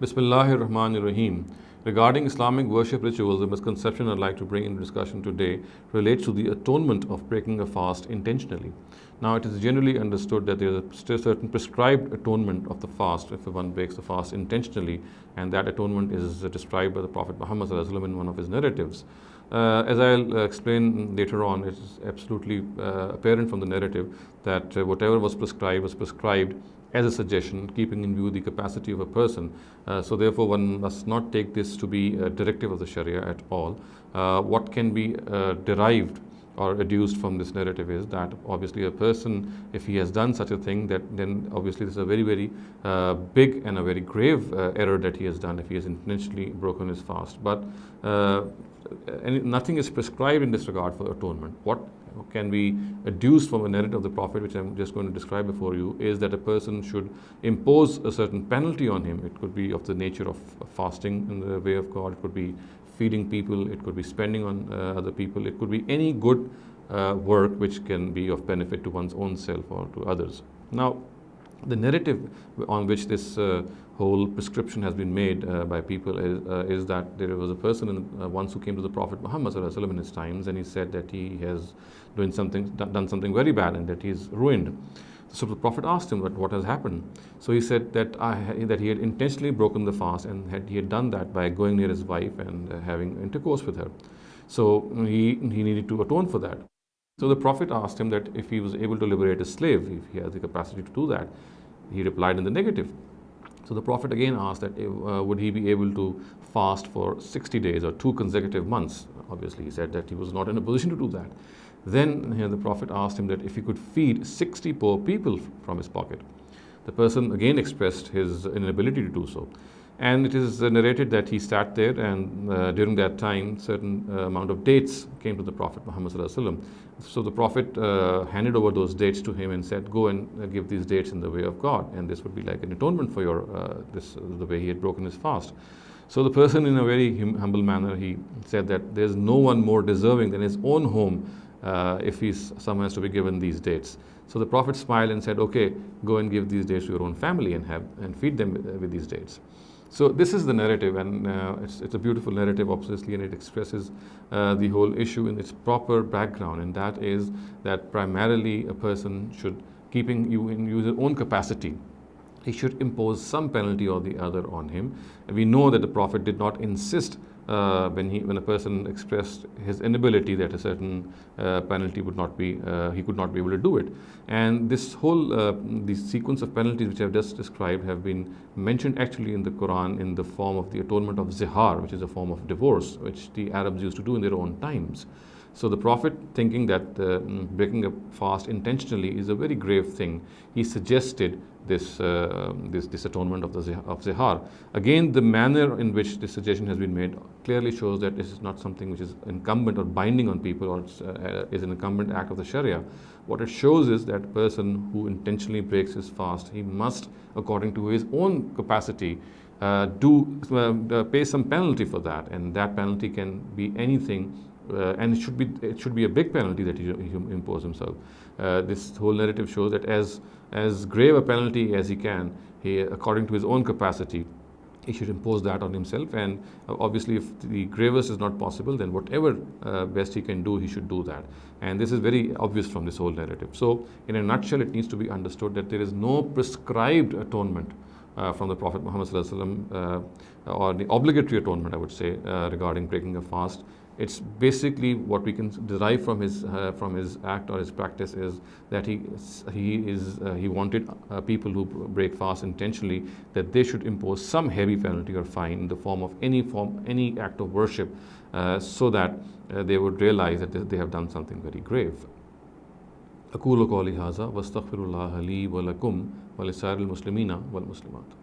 Bismillahir Rahmanir Rahim. Regarding Islamic worship rituals, the misconception I'd like to bring into discussion today relates to the atonement of breaking a fast intentionally. Now, it is generally understood that there is a certain prescribed atonement of the fast if one breaks the fast intentionally, and that atonement is described by the Prophet Muhammad in one of his narratives. As I'll explain later on, it is absolutely apparent from the narrative that whatever was prescribed as a suggestion, keeping in view the capacity of a person. So therefore, one must not take this to be a directive of the Sharia at all. What can be derived or adduced from this narrative is that obviously a person, if he has done such a thing, that then obviously this is a very, very big and a very grave error that he has done if he has intentionally broken his fast. But nothing is prescribed in this regard for atonement. What can be adduced from a narrative of the Prophet, which I'm just going to describe before you, is that a person should impose a certain penalty on him. It could be of the nature of fasting in the way of God, it could be feeding people, it could be spending on other people, it could be any good work which can be of benefit to one's own self or to others. Now, the narrative on which this whole prescription has been made by people is that there was a person once who came to the Prophet Muhammad in his times, and he said that he has done something very bad and that he is ruined. So the Prophet asked him what has happened. So he said that he had intentionally broken the fast, and he had done that by going near his wife and having intercourse with her. So he needed to atone for that. So the Prophet asked him that if he was able to liberate a slave, if he has the capacity to do that. He replied in the negative. So the Prophet again asked that would he be able to fast for 60 days or 2 consecutive months. Obviously he said that he was not in a position to do that. Then the Prophet asked him that if he could feed 60 poor people from his pocket. The person again expressed his inability to do so. And it is narrated that he sat there, and during that time certain amount of dates came to the Prophet Muhammad. So the Prophet handed over those dates to him and said, go and give these dates in the way of God, and this would be like an atonement for your the way he had broken his fast. So the person, in a very humble manner, he said that there's no one more deserving than his own home if someone has to be given these dates. So the Prophet smiled and said, okay, go and give these dates to your own family and feed them with these dates. So this is the narrative, and it's a beautiful narrative, obviously, and it expresses the whole issue in its proper background, and that is that primarily a person should, keeping you in his own capacity, he should impose some penalty or the other on him. And we know that the Prophet did not insist when a person expressed his inability that a certain penalty would not be, he could not be able to do it. And this whole the sequence of penalties which I have just described have been mentioned actually in the Quran in the form of the atonement of zihar, which is a form of divorce, which the Arabs used to do in their own times. So the Prophet, thinking that breaking a fast intentionally is a very grave thing, he suggested this atonement of zihar. Again, the manner in which this suggestion has been made clearly shows that this is not something which is incumbent or binding on people, or is an incumbent act of the Sharia. What it shows is that a person who intentionally breaks his fast, he must, according to his own capacity, pay some penalty for that, and that penalty can be anything. And it should be a big penalty that he impose himself. This whole narrative shows that as grave a penalty as he can, according to his own capacity, he should impose that on himself. And obviously, if the gravest is not possible, then whatever best he can do, he should do that. And this is very obvious from this whole narrative. So in a nutshell, it needs to be understood that there is no prescribed atonement from the Prophet Muhammad or the obligatory atonement, I would say, regarding breaking a fast. It's basically what we can derive from his act or his practice is that he wanted people who break fast intentionally, that they should impose some heavy penalty or fine in the form of any act of worship, so that they would realize that they have done something very grave. أقول قولي هذا واستغفر الله لي ولكم ولسائر المسلمين والمسلمات.